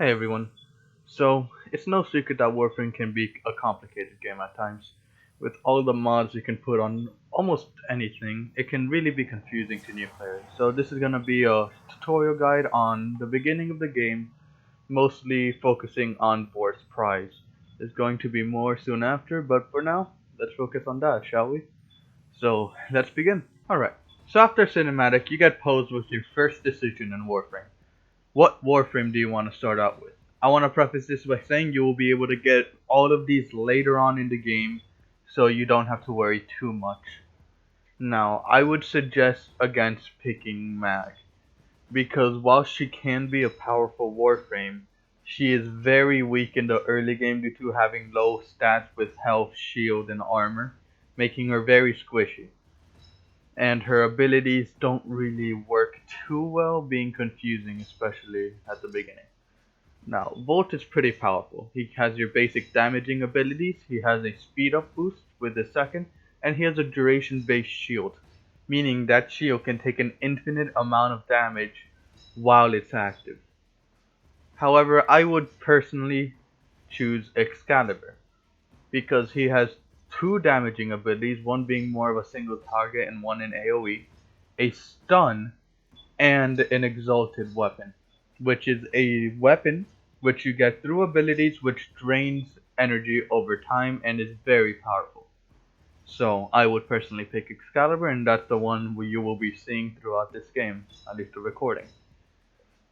Hey everyone. So, it's no secret that Warframe can be a complicated game at times. With all the mods you can put on almost anything, it can really be confusing to new players. So this is gonna be a tutorial guide on the beginning of the game, mostly focusing on Vor's prize. There's going to be more soon after, but for now, let's focus on that, shall we? So, let's begin. Alright. So after cinematic, you get posed with your first decision in Warframe. What Warframe do you want to start out with? I want to preface this by saying you will be able to get all of these later on in the game, so you don't have to worry too much. Now, I would suggest against picking Mag, because while she can be a powerful Warframe, she is very weak in the early game due to having low stats with health, shield, and armor, making her very squishy. And her abilities don't really work too well, being confusing, especially at the beginning. Now, Volt is pretty powerful. He has your basic damaging abilities, he has a speed up boost with his second, and he has a duration based shield, meaning that shield can take an infinite amount of damage while it's active. However, I would personally choose Excalibur because he has two damaging abilities, one being more of a single target and one in AoE, a stun, and an exalted weapon, which is a weapon which you get through abilities which drains energy over time and is very powerful. So I would personally pick Excalibur, and that's the one you will be seeing throughout this game, at least the recording.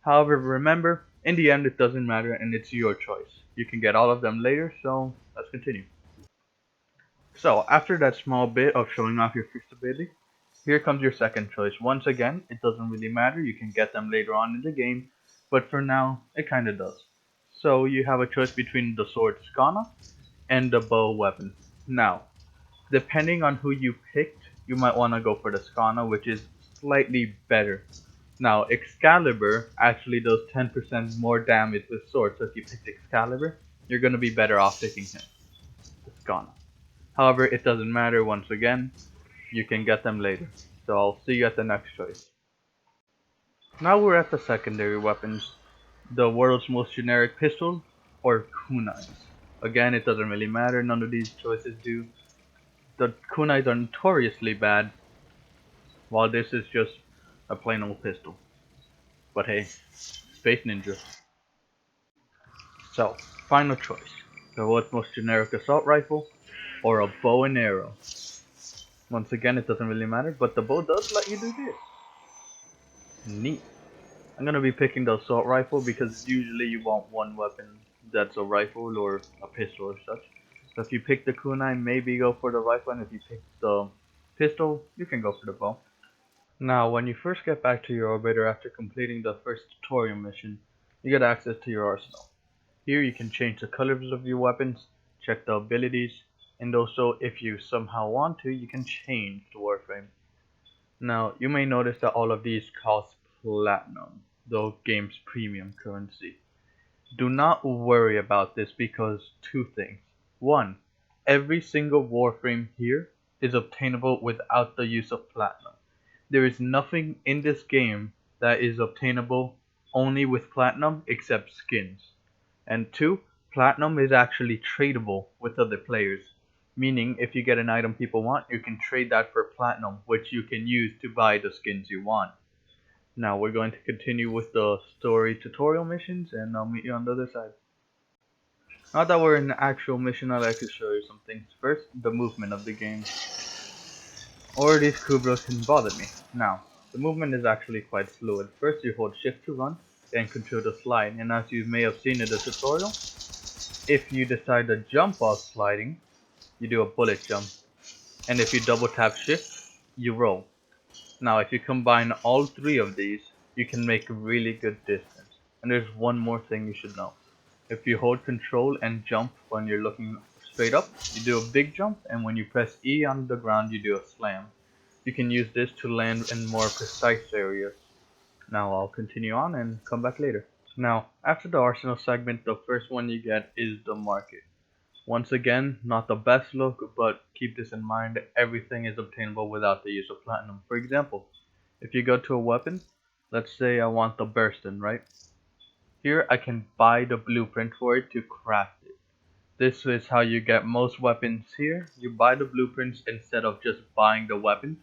However, remember, in the end it doesn't matter and it's your choice. You can get all of them later, so let's continue. So after that small bit of showing off your first ability, here comes your second choice. Once again, it doesn't really matter, you can get them later on in the game, but for now, it kinda does. So you have a choice between the sword Skana and the bow weapon. Now, depending on who you picked, you might want to go for the Skana, which is slightly better. Now, Excalibur actually does 10% more damage with sword, so if you pick Excalibur, you're gonna be better off picking him, the Skana. However, it doesn't matter once again, you can get them later. So I'll see you at the next choice. Now we're at the secondary weapons, the world's most generic pistol or kunais. Again, it doesn't really matter, none of these choices do. The kunais are notoriously bad, while this is just a plain old pistol. But hey, Space Ninja. So, final choice, the world's most generic assault rifle or a bow and arrow. Once again, it doesn't really matter, but the bow does let you do this. Neat. I'm gonna be picking the assault rifle because usually you want one weapon that's a rifle or a pistol or such. So if you pick the kunai, maybe go for the rifle, and if you pick the pistol, you can go for the bow. Now, when you first get back to your orbiter after completing the first tutorial mission, you get access to your arsenal. Here you can change the colors of your weapons, check the abilities, and also if you somehow want to, you can change the warframe. Now, you may notice that all of these cost platinum, the game's premium currency. Do not worry about this because two things. One, every single warframe here is obtainable without the use of platinum. There is nothing in this game that is obtainable only with platinum except skins. And two, platinum is actually tradable with other players. Meaning, if you get an item people want, you can trade that for platinum, which you can use to buy the skins you want. Now, we're going to continue with the story tutorial missions, and I'll meet you on the other side. Now that we're in the actual mission, I'd like to show you some things. First, the movement of the game. Or these Kubros can bother me. Now, the movement is actually quite fluid. First, you hold shift to run, then control to slide, and as you may have seen in the tutorial, if you decide to jump while sliding, you do a bullet jump. And if you double tap shift, you roll. Now if you combine all three of these, you can make a really good distance. And there's one more thing you should know. If you hold control and jump when you're looking straight up, you do a big jump, and when you press E on the ground, you do a slam. You can use this to land in more precise areas. Now I'll continue on and come back later. Now, after the arsenal segment, the first one you get is the market. Once again, not the best look, but keep this in mind, everything is obtainable without the use of platinum. For example, if you go to a weapon, let's say I want the Burstin, right? Here I can buy the blueprint for it to craft it. This is how you get most weapons here. You buy the blueprints instead of just buying the weapon,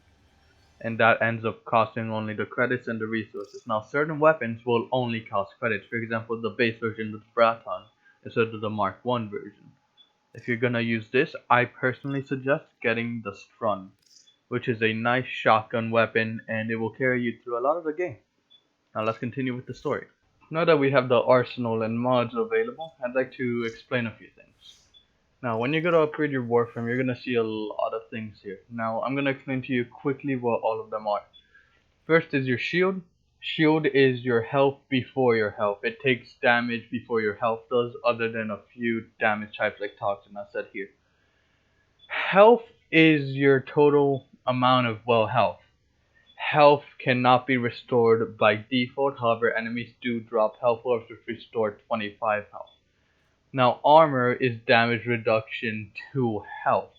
and that ends up costing only the credits and the resources. Now certain weapons will only cost credits. For example, the base version of the Braton instead of the Mark 1 version. If you're gonna use this, I personally suggest getting the Strun, which is a nice shotgun weapon and it will carry you through a lot of the game. Now let's continue with the story. Now that we have the arsenal and mods available, I'd like to explain a few things. Now when you're gonna upgrade your Warframe, you're gonna see a lot of things here. Now I'm gonna explain to you quickly what all of them are. First is your shield. Shield is your health before your health. It takes damage before your health does, other than a few damage types like toxin as said here. Health is your total amount of health. Health cannot be restored by default, however enemies do drop health orbs which restore 25 health. Now armor is damage reduction to health.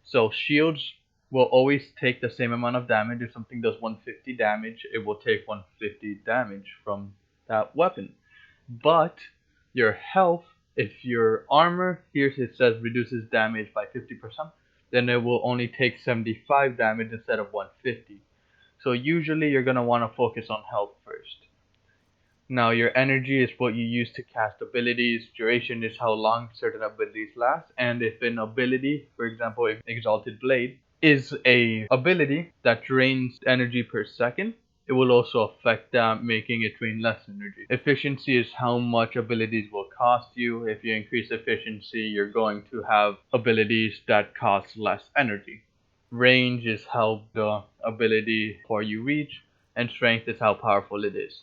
So shields will always take the same amount of damage. If something does 150 damage, it will take 150 damage from that weapon. But your health, if your armor here it says reduces damage by 50%, then it will only take 75 damage instead of 150. So usually you're going to want to focus on health first. Now your energy is what you use to cast abilities, duration is how long certain abilities last, and if an ability, for example if Exalted Blade, is a ability that drains energy per second, it will also affect that, making it drain less energy. Efficiency is how much abilities will cost you. If you increase efficiency, you're going to have abilities that cost less energy. Range is how the ability for you reach, and strength is how powerful it is.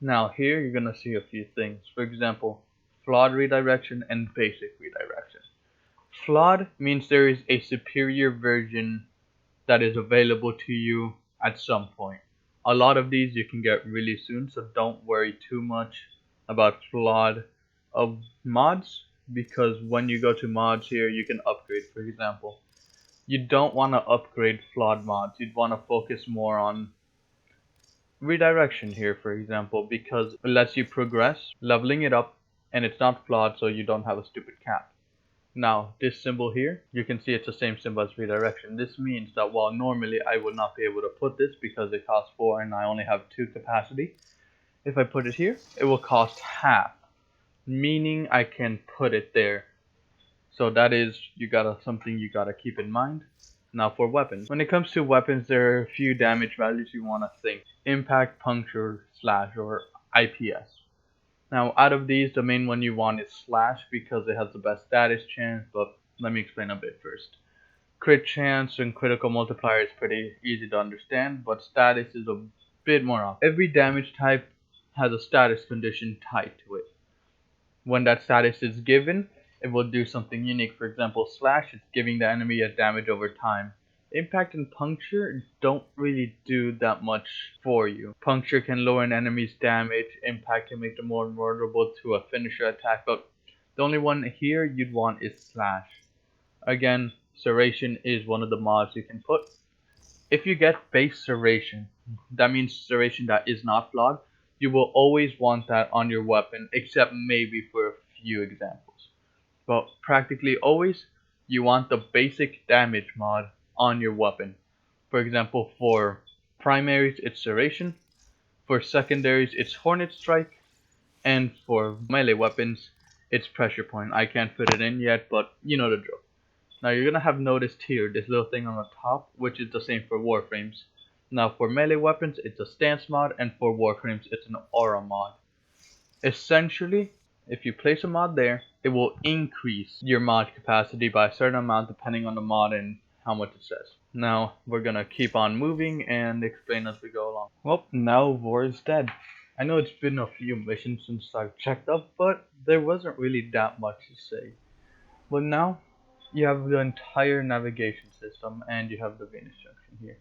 Now here you're gonna see a few things. For example, flawed redirection and basic redirection. Flawed means there is a superior version that is available to you at some point. A lot of these you can get really soon, so don't worry too much about flawed mods, because when you go to mods here you can upgrade. For example, you don't want to upgrade flawed mods, you'd want to focus more on redirection here, for example, because it lets you progress, leveling it up, and it's not flawed, so you don't have a stupid cap. Now, this symbol here, you can see it's the same symbol as redirection. This means that while normally I would not be able to put this because it costs 4 and I only have 2 capacity, if I put it here, it will cost half, meaning I can put it there. So that is something you gotta keep in mind. Now for weapons. When it comes to weapons, there are a few damage values you want to think. Impact, puncture, slash, or IPS. Now out of these, the main one you want is slash because it has the best status chance, but let me explain a bit first. Crit chance and critical multiplier is pretty easy to understand, but status is a bit more off. Every damage type has a status condition tied to it. When that status is given, it will do something unique. For example, slash is giving the enemy a damage over time. Impact and puncture don't really do that much for you. Puncture can lower an enemy's damage, impact can make them more vulnerable to a finisher attack, but the only one here you'd want is slash. Again, serration is one of the mods you can put. If you get base serration, that means serration that is not flawed, you will always want that on your weapon, except maybe for a few examples. But practically always, you want the basic damage mod on your weapon. For example, for primaries, it's serration. For secondaries, it's hornet strike. And for melee weapons, it's pressure point. I can't put it in yet, but you know the drill. Now you're gonna have noticed here this little thing on the top, which is the same for Warframes. Now for melee weapons, it's a stance mod, and for Warframes, it's an aura mod. Essentially, if you place a mod there, it will increase your mod capacity by a certain amount depending on the mod and how much it says. Now we're gonna keep on moving and explain as we go along. Well, now war is dead. I know it's been a few missions since I've checked up, but there wasn't really that much to say. But now you have the entire navigation system and you have the Venus Junction here.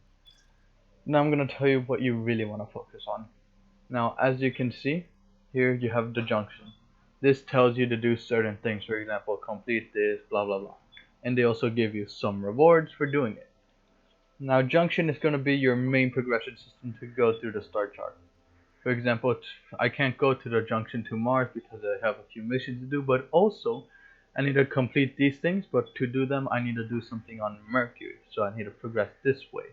Now I'm gonna tell you what you really want to focus on. Now as you can see, here you have the junction. This tells you to do certain things, for example, complete this, blah blah blah. And they also give you some rewards for doing it. Now junction is going to be your main progression system to go through the star chart. For example, I can't go to the junction to Mars because I have a few missions to do, but also I need to complete these things, but to do them I need to do something on Mercury, so I need to progress this way.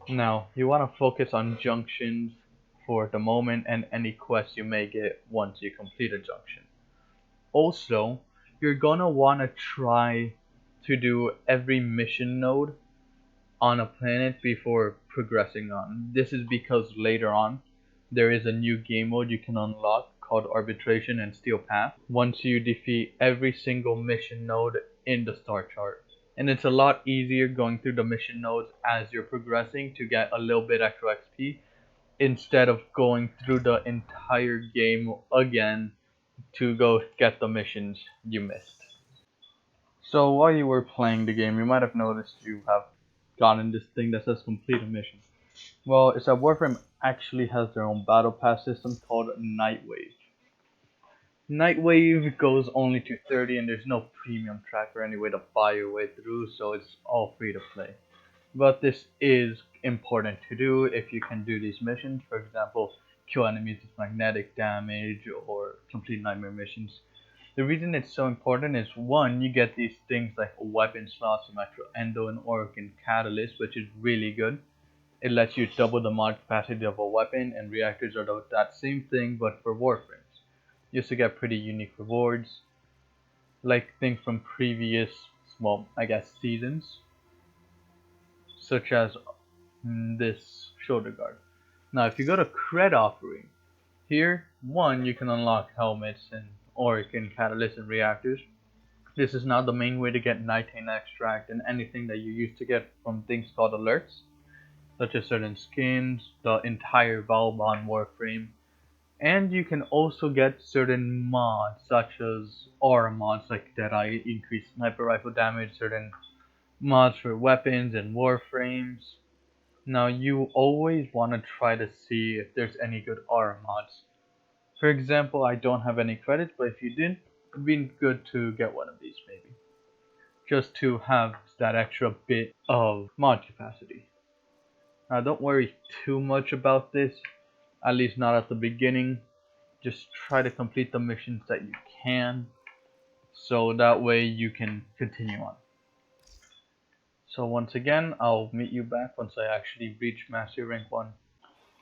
Now, you want to focus on junctions for the moment and any quests you may get once you complete a junction. Also, you're gonna want to try to do every mission node on a planet before progressing on. This is because later on there is a new game mode you can unlock called Arbitration and Steel Path once you defeat every single mission node in the star chart. And it's a lot easier going through the mission nodes as you're progressing to get a little bit extra XP instead of going through the entire game again to go get the missions you missed. So while you were playing the game, you might have noticed you have gotten this thing that says complete a mission. Well, it's that Warframe actually has their own battle pass system called Nightwave. Nightwave goes only to 30 and there's no premium track or any way to buy your way through, so it's all free to play. But this is important to do if you can do these missions. For example, kill enemies with magnetic damage or complete nightmare missions. The reason it's so important is one, you get these things like weapon slots, some extra endo and orc and catalyst, which is really good. It lets you double the mod capacity of a weapon, and reactors are that same thing but for warframes. You also get pretty unique rewards, like things from previous, well, I guess seasons, such as this shoulder guard. Now, if you go to cred offering, here, one, you can unlock helmets and orc and catalyst and reactors. This is now the main way to get Nitane extract and anything that you used to get from things called alerts, such as certain skins, the entire Valve on Warframe, and you can also get certain mods, such as aura mods like Deadeye, increased sniper rifle damage, certain mods for weapons and Warframes. Now you always want to try to see if there's any good aura mods. For example, I don't have any credits, but if you did, it'd be good to get one of these maybe. Just to have that extra bit of mod capacity. Now don't worry too much about this, at least not at the beginning. Just try to complete the missions that you can, so that way you can continue on. So once again, I'll meet you back once I actually reach Mastery Rank 1.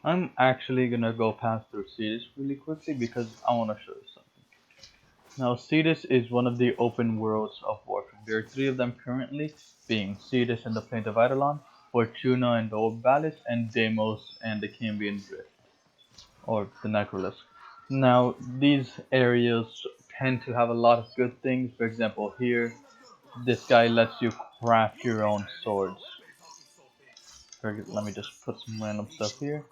I'm actually gonna go past through Cetus really quickly because I want to show you something. Now Cetus is one of the open worlds of Warframe. There are 3 of them currently, being Cetus and the Plains of Eidolon, Fortuna and the Old Balis, and Deimos and the Cambion Drift, or the Necrolysk. Now these areas tend to have a lot of good things. For example, here, this guy lets you craft your own swords. Let me just put some random stuff here.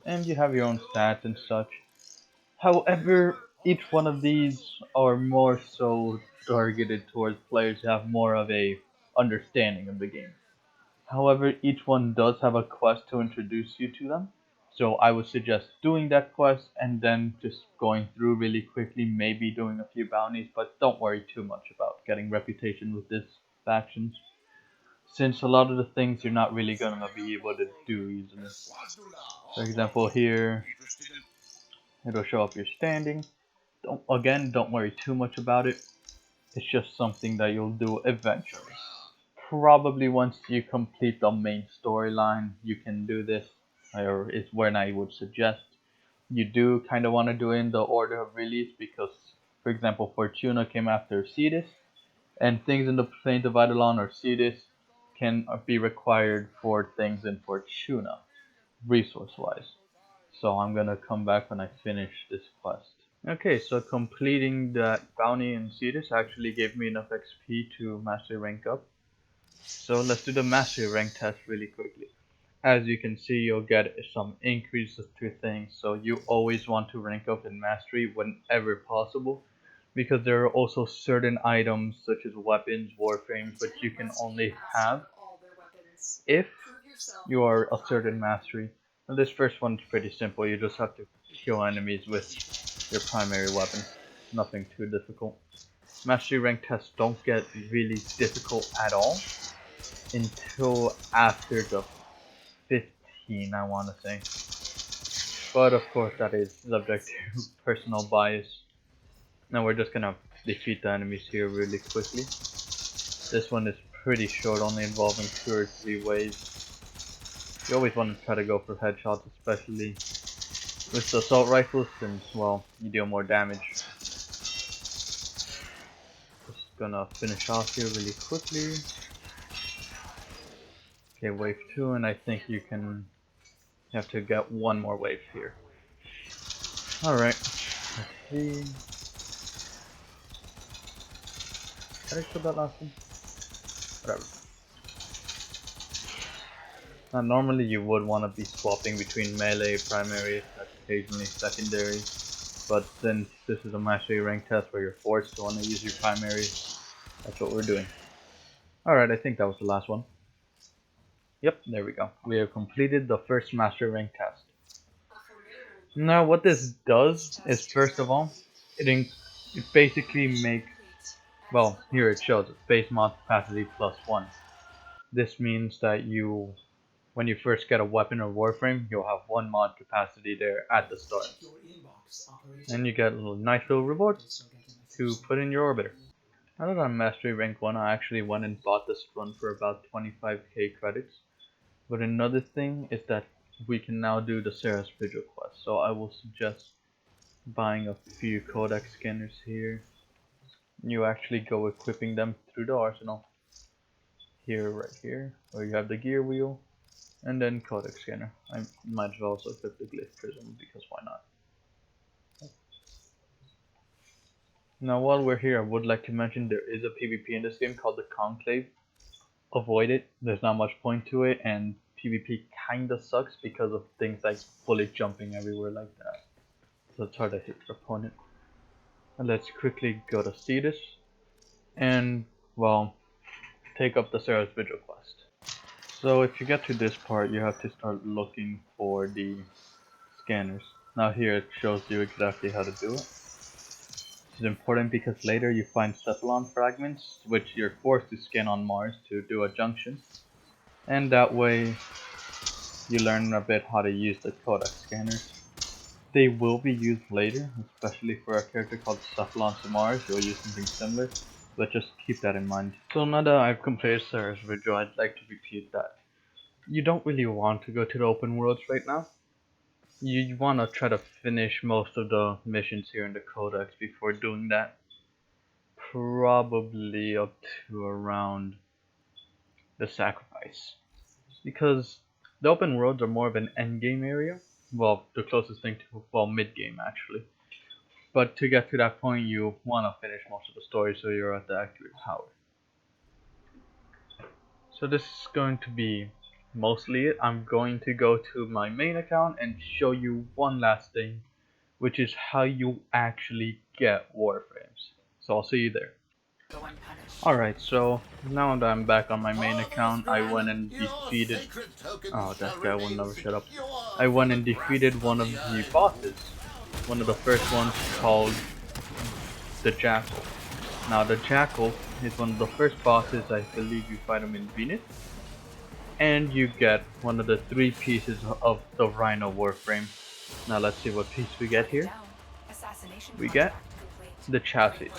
And you have your own stats and such. However, each one of these are more so targeted towards players who have more of a understanding of the game. However, each one does have a quest to introduce you to them. So I would suggest doing that quest and then just going through really quickly, maybe doing a few bounties, but don't worry too much about getting reputation with this factions, since a lot of the things you're not really gonna be able to do easily. For example, here it'll show up your standing. Don't worry too much about it. It's just something that you'll do eventually. Probably once you complete the main storyline, you can do this, or is when I would suggest. You do kind of want to do it in the order of release because, for example, Fortuna came after Cetus, and things in the Plains of Eidolon or Cetus can be required for things in Fortuna, resource-wise. So I'm gonna come back when I finish this quest. Okay, so completing that bounty in Cetus actually gave me enough XP to mastery rank up. So let's do the mastery rank test really quickly. As you can see, you'll get some increases to things, so you always want to rank up in mastery whenever possible, because there are also certain items such as weapons, warframes, which you can only have if you are a certain mastery. And this first one's pretty simple, you just have to kill enemies with your primary weapon, nothing too difficult. Mastery rank tests don't get really difficult at all until after the 15, I want to say. But of course that is subject to personal bias. Now we're just gonna defeat the enemies here really quickly. This one is pretty short, only involving 2 or 3 waves. You always want to try to go for headshots, especially with the assault rifles, since, well, you deal more damage. Just gonna finish off here really quickly. Okay, wave 2, and I think you have to get 1 more wave here. Alright, let's see. Did I kill that last one? Whatever. Now normally you would want to be swapping between melee, primary, occasionally secondary, but since this is a mastery rank test where you're forced to want to use your primary, that's what we're doing. Alright, I think that was the last one. Yep, there we go. We have completed the first mastery rank test. Now what this does is, first of all, it basically makes, well, here it shows base mod capacity +1. This means that when you first get a weapon or Warframe, you'll have 1 mod capacity there at the start. And you get a nice little reward to put in your orbiter. Now that I'm Mastery Rank 1, I actually went and bought this run for about 25k credits. But another thing is that we can now do the Sarah's Vigil quest, so I will suggest buying a few codex scanners here. You actually go equipping them through the arsenal. Here, right here, where you have the gear wheel, and then codex scanner. I might as well also equip the glyph prism, because why not? Now while we're here, I would like to mention there is a PvP in this game called the Conclave. Avoid it, there's not much point to it, and PvP kinda sucks because of things like bullet jumping everywhere like that. So it's hard to hit your opponent. And let's quickly go to Cetus, and, well, take up the Sarah's Vigil quest. So if you get to this part, you have to start looking for the scanners. Now here it shows you exactly how to do it. This is important because later you find Cephalon fragments, which you're forced to scan on Mars to do a junction. And that way you learn a bit how to use the codex scanners. They will be used later, especially for a character called Cephalon Mars. You'll use something similar, but just keep that in mind. So now that I've completed Sarah's Vigil, I'd like to repeat that you don't really want to go to the open worlds right now. You want to try to finish most of the missions here in the codex before doing that. Probably up to around the sacrifice. Because the open worlds are more of an endgame area. Well, the closest thing to, well, mid-game actually. But to get to that point, you want to finish most of the story so you're at the accurate power. So this is going to be mostly it. I'm going to go to my main account and show you one last thing, which is how you actually get Warframes. So I'll see you there. Alright, so now that I'm back on my main account, I went and defeated... Oh, that guy will never shut up. I went and defeated one of the bosses. One of the first ones, called the Jackal. Now the Jackal is one of the first bosses. I believe you fight him in Venus. And you get one of the 3 pieces of the Rhino Warframe. Now let's see what piece we get here. We get the chassis.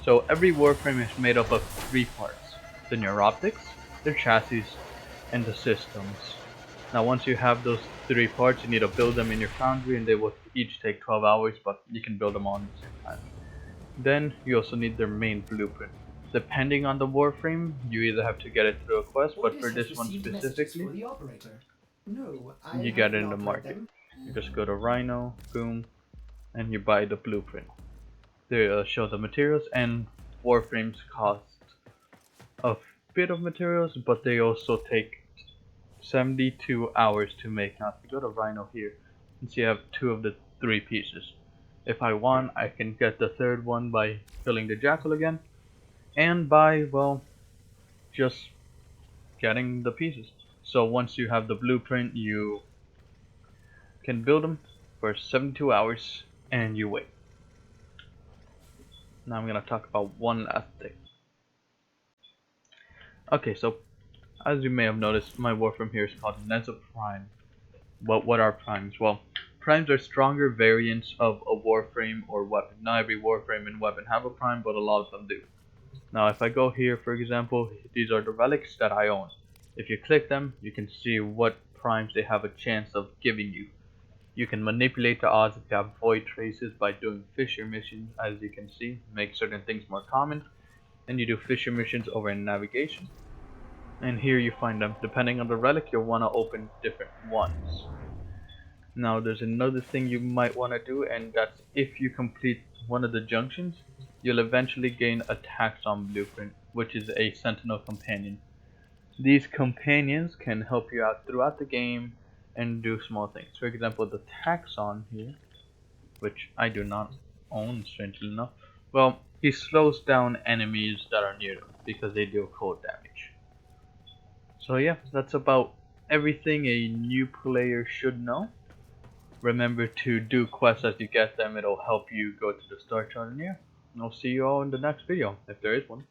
So every Warframe is made up of 3 parts: the neuroptics, the chassis, and the systems. Now once you have those 3 parts, you need to build them in your foundry, and they will each take 12 hours, but you can build them all at the same time. Then you also need their main blueprint. Depending on the Warframe, you either have to get it through a quest, but for this one specifically, you get it in the market. You just go to Rhino, boom, and you buy the blueprint. They show the materials, and Warframes cost a bit of materials, but they also take 72 hours to make. Now if you go to Rhino here, you see I have 2 of the 3 pieces. If I want, I can get the 3rd one by killing the Jackal again, and by, well, just getting the pieces. So once you have the blueprint, you can build them for 72 hours, and you wait. Now I'm gonna talk about one last thing. Okay, so as you may have noticed, my Warframe here is called Neza Prime. What are primes? Well, primes are stronger variants of a Warframe or weapon. Not every Warframe and weapon have a prime, but a lot of them do. Now if I go here, for example, these are the relics that I own. If you click them, you can see what primes they have a chance of giving you. You can manipulate the odds if you have void traces by doing Fisher missions, as you can see, make certain things more common. And you do Fisher missions over in navigation. And here you find them. Depending on the relic, you'll want to open different ones. Now there's another thing you might want to do, and that's if you complete one of the junctions, you'll eventually gain a Taxon blueprint, which is a Sentinel companion. These companions can help you out throughout the game and do small things. For example, the Taxon here, which I do not own, strangely enough. Well, he slows down enemies that are near them because they deal cold damage. So yeah, that's about everything a new player should know. Remember to do quests as you get them, it'll help you go to the start chart, and yeah, I'll see you all in the next video, if there is one.